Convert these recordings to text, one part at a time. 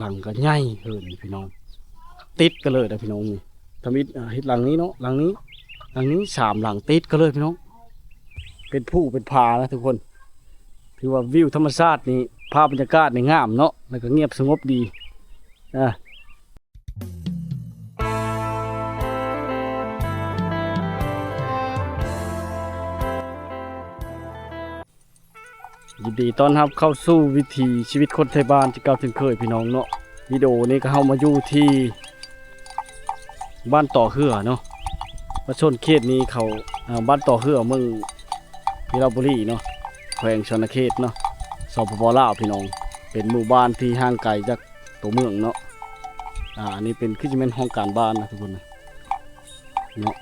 หลังก็ใหญ่เหินพี่น้องติดกันเลยนะพี่น้องนี่ทำอิฐเฮ็ดหลังนี้เนาะหลังนี้3 หลังติดกันเลยพี่น้องเป็นผู้เป็นพานะทุกคนถือว่าวิวธรรมชาตินี่ภาพบรรยากาศนี่งามเนาะแล้วก็เงียบสงบดียินดีต้อนรับเข้าสู่วิถีชีวิตคนไทยบ้านที่เก่าถึงเคยพี่น้องเนาะวิดีโอนี้ก็เข้ามาอยู่ที่บ้านต่อเหือเนาะประชนเขตนี้เขาบ้านต่อเหือเมืองพิราบุรีเนาะแขวงชนเขตเนาะสปปลาวพี่น้องเป็นหมู่บ้านที่ห่างไกลจากตัวเมืองเนาะอันนี้เป็นขึ้นจะเป็นห้องการบ้านนะทุกคนนะเนาะ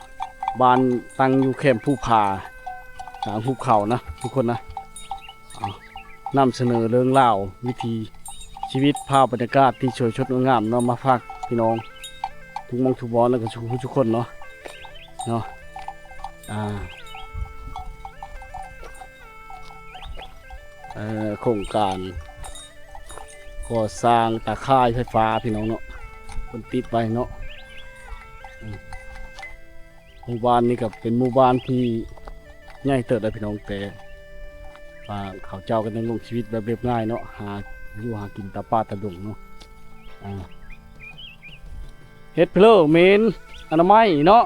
บ้านตั้งอยู่แคมป์ภูผากลางภูเขานะทุกคนนะนำเสนอเรื่องเล่าวิธีชีวิตภาพบรรยากาศที่สวยชดงามเนาะมาฝากพี่น้องทุกมองทุกบอลแล้วก็ทุกคนเนาะโครงการก่อสร้างตาข่ายไฟฟ้าพี่น้องเนาะคนติดไว้เนาะหมู่บ้านนี้กับเป็นหมู่บ้านที่ใหญ่เติบได้พี่น้องแต่เขาเจ้ากันดำรงชีวิตแบบเรียบง่ายเนาะหาอยู่หากินตาป้าตาดงเนาะเฮ็ดเพลอเมนอนามัยเนาะ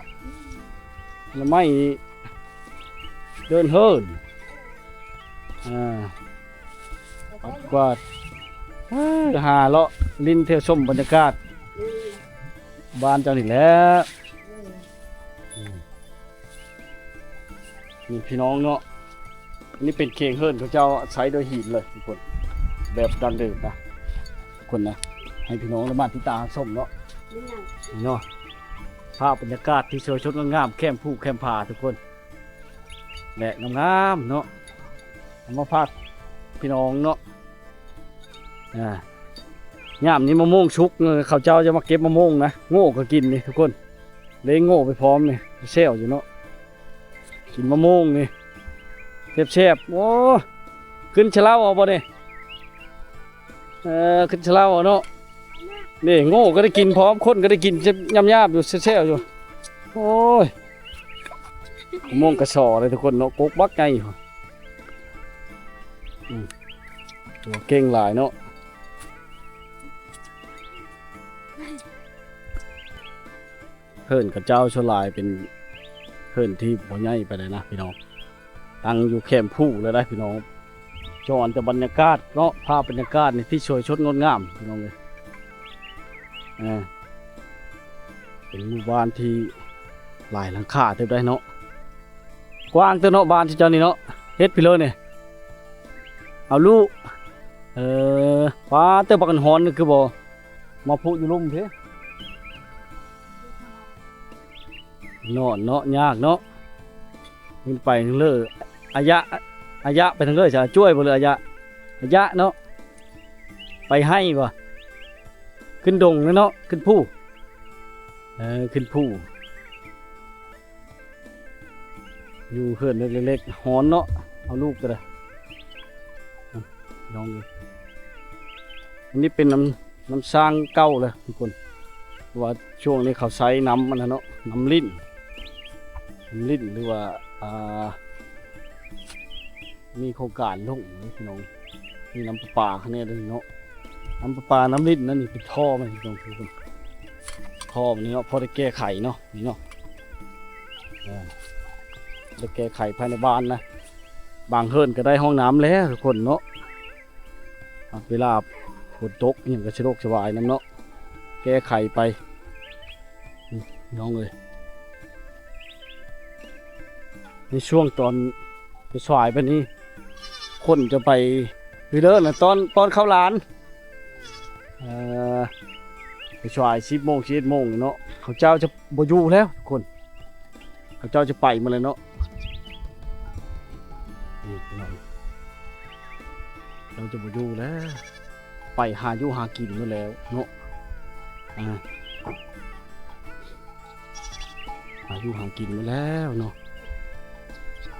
อนามัยเดินเฮิร์นปัดกวาดหาเลาะลิ้นเที่ยวชมบรรยากาศบ้านเจ้านี่แหละนี่พี่น้องเนาะนี่เป็นเคงเฮิร์นเขาเจ้าใช้โดยหินเลยทุกคนแบบดังเดิมนะทุกคนนะให้พี่น้องระมัดที่ตาส้มเนาะเนาะภาพบรรยากาศที่สวยชดงามแคมผู้แคมผาทุกคนแหละงามเนาะมาพาพี่น้องเนาะยามนี้มะม่วงชุกเขาเจ้าจะมาเก็บมะม่วงนะโง่ก็กินนี่ทุกคนเลยโง่ไปพร้อมนี่เซลอยู่เนาะกินมะม่วงนี่เชฟโอ้ขึ้นเชลาเอาบ่เนี่ยขึ้นเชลาเนาะนี่โง่ก็ได้กินพร้อมคนก็ได้กินยำอยู่เซลอยู่โอ้ยมะม่วงกระสอเลยทุกคนเนาะกกบักไงตัวเก่งหลายเนาะเฮิร์นกับเจ้าชลายเป็นเฮิร์นที่บ่ใหญ่ไปเลยนะพี่น้องตั้งอยู่แคมป์ผู้เลยได้พี่น้องจอนแต่บรรยากาศเนาะภาพบรรยากาศนี่ที่สวยชดงดงามพี่น้องเลยเป็นหมู่บ้านที่หลายหลังคาเต็มได้เนาะกว้างเต็มเนาะบ้านที่เจ้านี่เนาะเฮ็ดไปเลยเนี่ยเอาลูกป้าเต้าบักกันฮอนนี่คือบ่มาพูดอยู่ลุ่มเพ่นอนเนาะยากเนาะขึ้นไปทางเลืออายะไปทางเลือจะช่วยบ่เลยอายะเนาะไปให้บ่ขึ้นดงเนาะขึ้นผู้ขึ้นผู้อยู่เขื่อนเล็กๆฮอนเนาะเอาลูกก็ได้ลองดูอันนี้เป็นน้ำสร้างเก่าเลยทุกคนว่าช่วงนี้เขาใช้น้ำมันนะเนาะน้ำลิ้นหรือว่ามีโครงการลงพี่น้องมีน้ำประปาข้างในด้วยเนาะน้ำประปาน้ำลิ้นนั่นนี่เป็นท่อมันพี่น้องทุกคนท่อมันนี่เนาะพอได้แก้ไขเนาะนี่เนาะได้แก้ไขภายในบ้านนะบางเฮิร์นก็ได้ห้องน้ำแล้วทุกคนเนาะเวลาฝนตกอย่างกระโชกสบายน้ำเนาะแก้ไขไปน้องเลยในช่วงตอนไปสายไปนี้คนจะไปคือเดินนะตอนเข้าร้านไปสาย10 โมง11 โมงเนาะเขาเจ้าจะบอยู่แล้วทุกคนเขาเจ้าจะไปมาเลยเนาะเราจะบอยู่แล้วไปหาอยู่หากินมาแล้วเนาะหาอยู่หากินมาแล้วเนาะ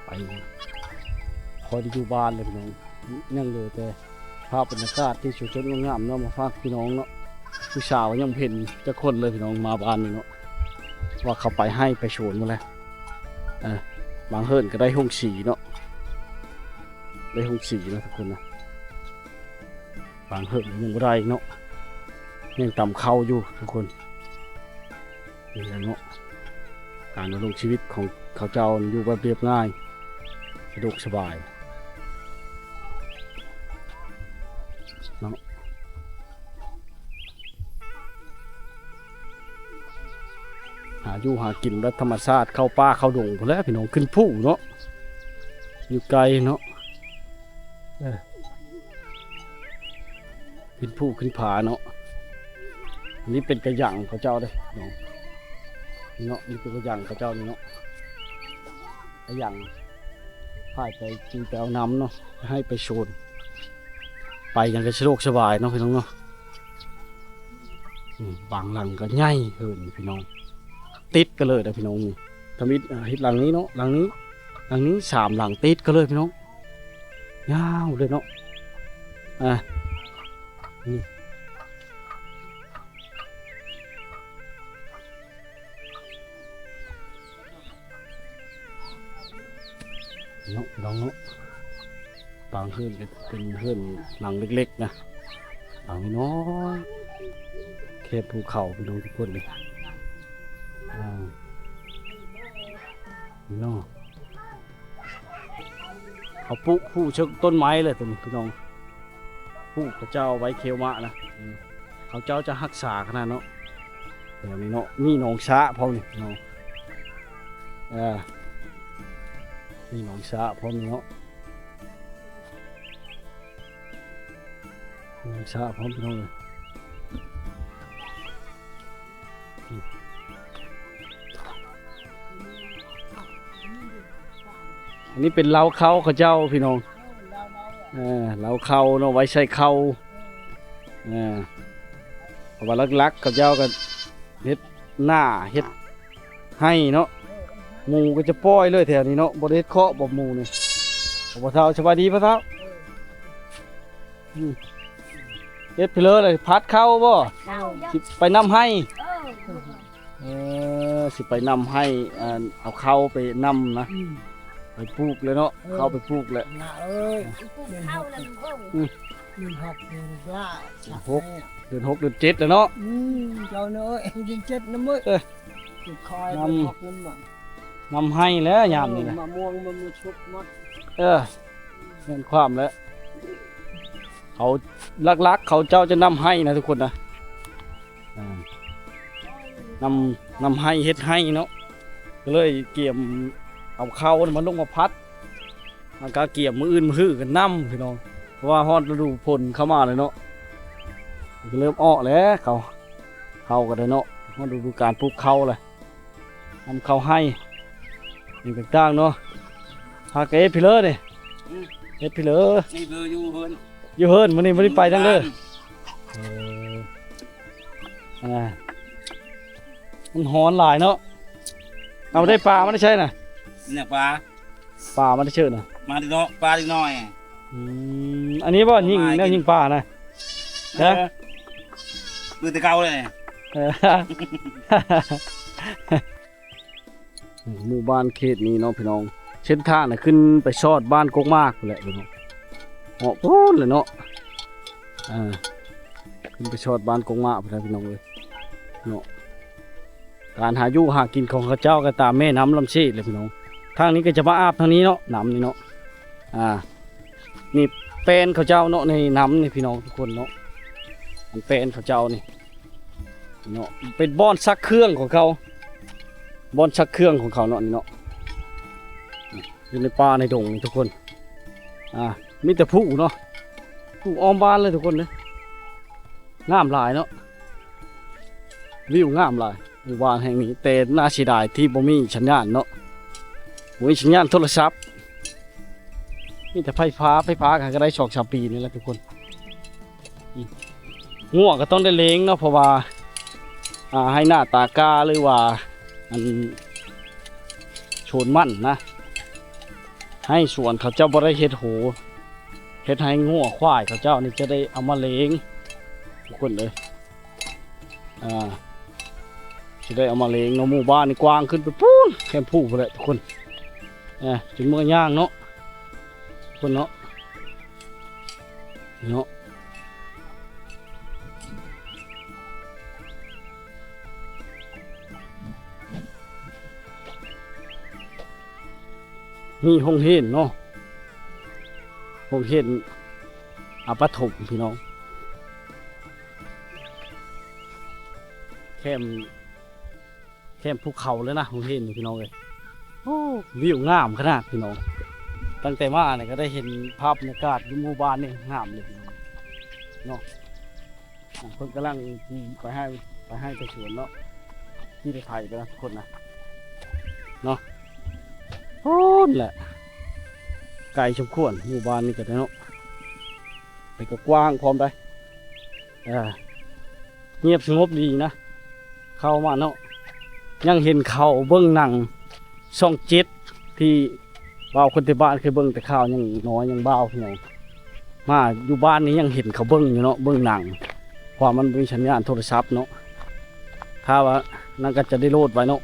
ไปคอยอยู่บ้านเลยพี่น้องยังเลยแต่ภาพบรรยากาศที่สวยงดงามเนาะมาฝากพี่น้องเนาะ ผู้สาวยังเห็นจะคนเลยพี่น้องมาบ้านนี่เนาะว่าเขาไปให้ไปโชนมาแล้วบางเฮิรนก็ได้ห้องสีเนาะได้ห้องสีนะทุกคนนะบางเฮิรนยังไม่ได้เนาะยังต่ำเข้าอยู่ทุกคนนี่แหละเนาะการดำรงชีวิตของเขาเจ้าอยู่แบบเรียบง่ายสะดวกสบายเนาะหาอยู่หากินแบบธรรมชาติเข้าป่าเข้าดงพอแล้วพี่น้องขึ้นผู้เนาะอยู่ไกลเนาะขึ้นผู้ขึ้นผาเนาะอันนี้เป็นกระหยังเขาเจ้าเด้เนาะเนาะนี่เป็นกระหยังเขาเจ้านี่เนาะกระหยังพายไปจีไปเอาน้ำเนาะให้ไปโชนไปอย่างก็สะดวกสบายเนาะพี่น้องเนาะบางหลังก็ใหญ่เหินพี่น้องติดกันเลยนะพี่น้องนี่ทำฮิตหลังนี้เนาะหลังนี้3 หลังติดกันเลยพี่น้องยาวเลยเนาะนี่เนาะลองเนาะบางเพื่อนเป็นเพื่อนหลังเล็กๆนะหลังน้อยแค่ภูเขาไปดูทุกคนเลยเนาะเขาปลูกผู้เชิงต้นไม้เลยตัวนี้พี่น้องผู้พระเจ้าไว้เคียวมะนะเขาเจ้าจะรักษาขนาดเนาะเดี๋ยวนี้เนาะมีหนองสระพร้อมนี่เนาะมีหนองสระพร้อมเนาะหนองสระพร้อมพี่น้องเลยอันนี้เป็นเล้าเขาเจ้าพี่น้องเล้าเขาเนาะไว้ใช้เขาเพราะว่าลักๆเขาเจ้าก็เฮ็ดหน้าเฮ็ดให้เนาะหมูก็จะป้อยเลยแถวนี้เนาะบ่ได้เฮ็ดเคาะบ่หมูนี่พ่อเฒ่าสบายดีพ่อเฒ่าเฮ็ดไปเลยพัดเข้าบ่สิไปนำให้สิไปนำให้เอาเข้าไปนำนะไปปลูกเลยเนาะเข้าไปปลูกแหละเดือน 6 เดือน 7แล้วเนาะเจ้าเนาะเดือน 7นะมื้อคอยนำให้แล้วยามนี่นะมะม่วงมันชุบหมดเงินความแล้วเขาลักๆเขาเจ้าจะนำให้นะทุกคนนะนำให้เฮ็ดให้เนาะก็เลยเกี่ยมเอาเข้ามันลงมาพัดมันก็เกี่ยมมืออื่นมือกันน้ำพี่น้องเพราะว่าฮอดฤดูฝนเข้ามาเลยเนาะก็เริ่มอ้อแล้วเขาก็ได้เนาะฮอดฤดูการปลูกเข้าเลยนำเข้าให้นี่ต่างๆเนาะหากเอฟพี่เลอเนี่ยเอฟพี่เลอนี่เบอร์อยู่เฮินมันนี่ไม่ได้ไปทั้งเลยมันหอนหลายเนาะเอาได้ปลามันได้ใช่น่ะเนี่ยปลามันได้เชื่อน่ะมาดิเนาะปลาดิน้อยอันนี้บ่ยิงแนวยิงปลานะมือตะเกาเลยหมู่บ้านเขตนี้เนาะพี่น้องเส้นทางน่ะขึ้นไปชอดบ้านกกมากแหละพี่น้องเหาะพูดเลยเนาะขึ้นไปชอดบ้านกกมากพี่น้องเลยเนาะการหาอยู่หากินของเขาเจ้าก็ตามแม่น้ำลำชีเลยพี่น้องทางนี้ก็จะมาอาบทางนี้เนาะน้ำนี่เนาะนี่เป็นเขาเจ้าเนาะในน้ำนี่พี่น้องทุกคนเนาะมันเป็นเขาเจ้านี่เนาะเป็นบ่อนซักเครื่องของเขาบ่อนซักเครื่องของเขาเนาะนี่เนาะอยู่ในป่าในดงทุกคนมีแต่ผู้เนาะผู้อ้อมบ้านเลยทุกคนเลยงามหลายเนาะวิวงามหลายหมู่บ้านแห่งนี้แต่น่าเสียดายที่บ่มีสัญญาณเนาะบ่มีสัญญาณโทรศัพท์มีแต่ไฟฟ้าก็ได้2-3 ปีนี่แหละทุกคนง่วงก็ต้องได้เลี้ยงเนาะเพราะว่าให้หน้าตากาหรือว่าอันโชนมั่นนะให้สวนเขาเจ้าบ่ได้เฮ็ดโหเฮ็ดให้งัวควายเขาเจ้านี่จะได้เอามาเลี้ยงทุกคนเลย สิได้เอามาเลี้ยงเนาะหมู่บ้านนี่กว้างขึ้นไปปูนแคมป์ผู้พุ่นแหละทุกคนจนเมื่อย่างเนาะทุกคนเนาะมีห้องเห็นเนาะห้องเห็นอาปฐมพี่น้องแคมภูเขาเลยนะห้องเห็นนี่พี่น้องเลยโอ้วิวงามขนาดพี่น้องตั้งแต่มาเนี่ยก็ได้เห็นภาพบรรยากาศหมู่บ้านนี่งามเลยพี่น้องเนาะเพิ่นกำลังไปให้ไปสวนเนาะที่ไทยไปนะทุกคนนะเนาะโอ้แหละไกลสมควรหมู่บ้านนี่ก็ได้เนาะไปก็กว้างพร้อมได้เงียบสงบดีนะเข้ามาเนาะยังเห็นเขาเบิ้งหนังช่อง7ที่บ่าวคนที่บ้านเคยเบิ้งแต่ข่าวยังน้อยยังบ่าวพี่น้องมาอยู่บ้านนี้ยังเห็นเขาเบิ้งอยู่เนาะเบิ้งหนังเพราะมันมีสัญญาณโทรศัพท์เนาะถ้าว่านั่นก็จะได้โหลดไว้เนาะ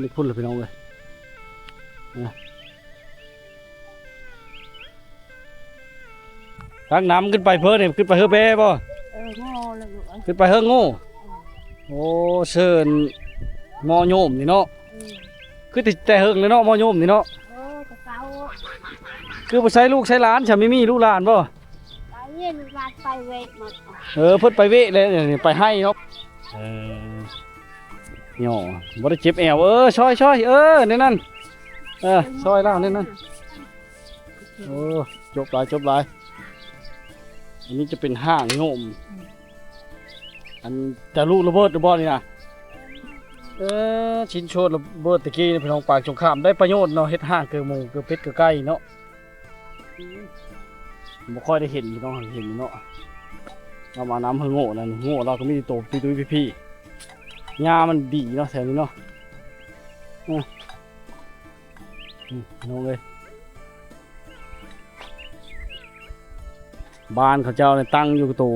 นี่พูดเลยพี่น้องเลยทางน้ำขึ้นไปเพิ่นเนี่ยขึ้นไปเฮือเบ้ป่ะ โง่เลยลูกเอ้ย ขึ้นไปเฮือโง่โอ้เชิญมอโยมนี่เนาะคือแต่เฮิงเลยเนาะมอโยมนี่เนาะ กระเป๋า คือไปใช้ลูกใช้หลานฉันไม่มีลูกหลานป่ะ ไปเย็นมาไปเวทหมด เพิ่นไปเวะเลยนี่ไปให้เนาะหย่อบ่ได้เจ็บแอวช่อยในนั้นช่อยแล้วในนั้นโอ้จบหลายอันนี้จะเป็นห้างโยมอันจะลูกระเบิดระบอนี่นะชิ้นโชดระเบิดตะกี้นี่พี่น้องปากสงครามได้ประโยชน์เนาะเฮ็ดห้างเกลือหมูเกลือเป็ดเกลือไก่เนาะบ่ค่อยได้เห็นพี่น้องเห็นเนาะเรามาน้ำเฮงโง่นั่นโง่เราก็มีโตตุ้ยพี่หญ้ามันดีเนาะแถวนี้เนาะน้องเลยบ้านเขาเจ้าเนี่ยตั้งอยู่กับตัว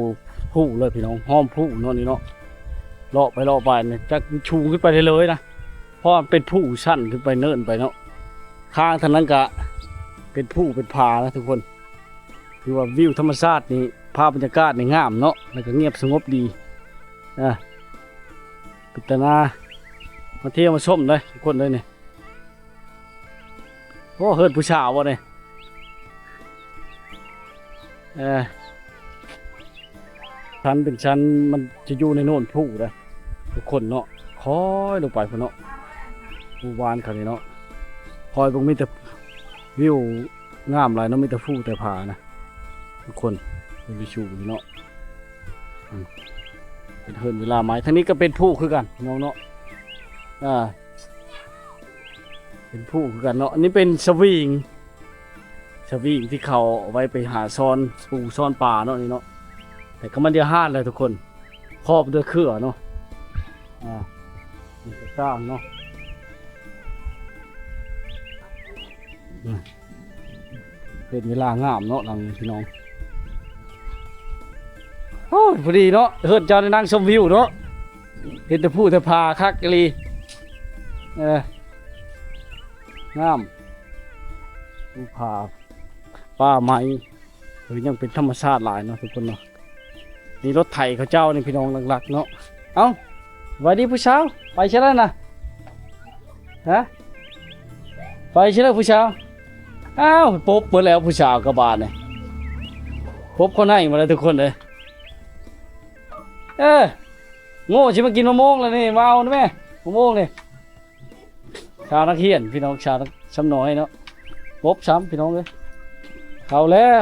ผู้เลยพี่น้องห้อมผู้เนาะนี่เนาะเลาะไปเนี่ยจะชูขึ้นไปเลยนะเพราะเป็นผู้ชั้นขึ้นไปเนินไปเนาะข้างทางนั้นก็เป็นผู้เป็นผานะทุกคนคือว่าวิวธรรมชาตินี่ภาพบรรยากาศนี่งามเนาะแล้วก็เงียบสงบดีพิจารณามาเที่ยวมาชมเลยทุกคนเลยเนี่ยโอ้เฮิร์ดผู้ชาววะเนี่ยชั้นเป็นชั้นมันจะอยู่ในโน่นผู้นะทุกคนเนาะคอยลงไปพุ่นเนาะหมู่บ้านเขานี่เนาะคอยตรงมีแต่วิวงามหลายเนาะมีแต่ผู้แต่ผานะทุกคนเป็นวิวเนาะเป็นเฮิร์นเวลาไม้ทั้งนี้ก็เป็นผู้คือกันน้องเนาะเป็นผู้คือกันเนาะอันนี้เป็นสวิงที่เขาเอาไว้ไปหาซ่อนปูซ่อนป่าเนาะนี่เนาะแต่ก็มันเดียวห้าเลยทุกคนครอบด้วยเครือเนาะนี่ก็สร้างเนาะเป็นเวลางามเนาะหลังพี่น้องโอ้พอดีเนาะเฮิร์นเจ้าได้นั่งชมวิวเนาะเห็นแต่ผู้แต่พาคักกะลีงามผู้พาป่าไม้หรือยังเป็นธรรมชาติหลายเนาะทุกคนเนาะนี่รถไถเขาเจ้านี่พี่น้องหลักๆเนาะเอ้าสวัสดีผู้สาวไปใช่แล้วนะฮะไปใช่แล้วผู้สาวอ้าวปบเปิดแล้วผู้สาวกระบาดเนี่ยปบเขาให้มาแล้วทุกคนเลยโง่ชิมากินมะม่วงแล้วนี่มาเอาแม่มะม่วงนี่ชาวนักเขียนพี่น้องชาวนักช้ำน้อยเนาะปบช้ำพี่น้องเลยเขาแล้ว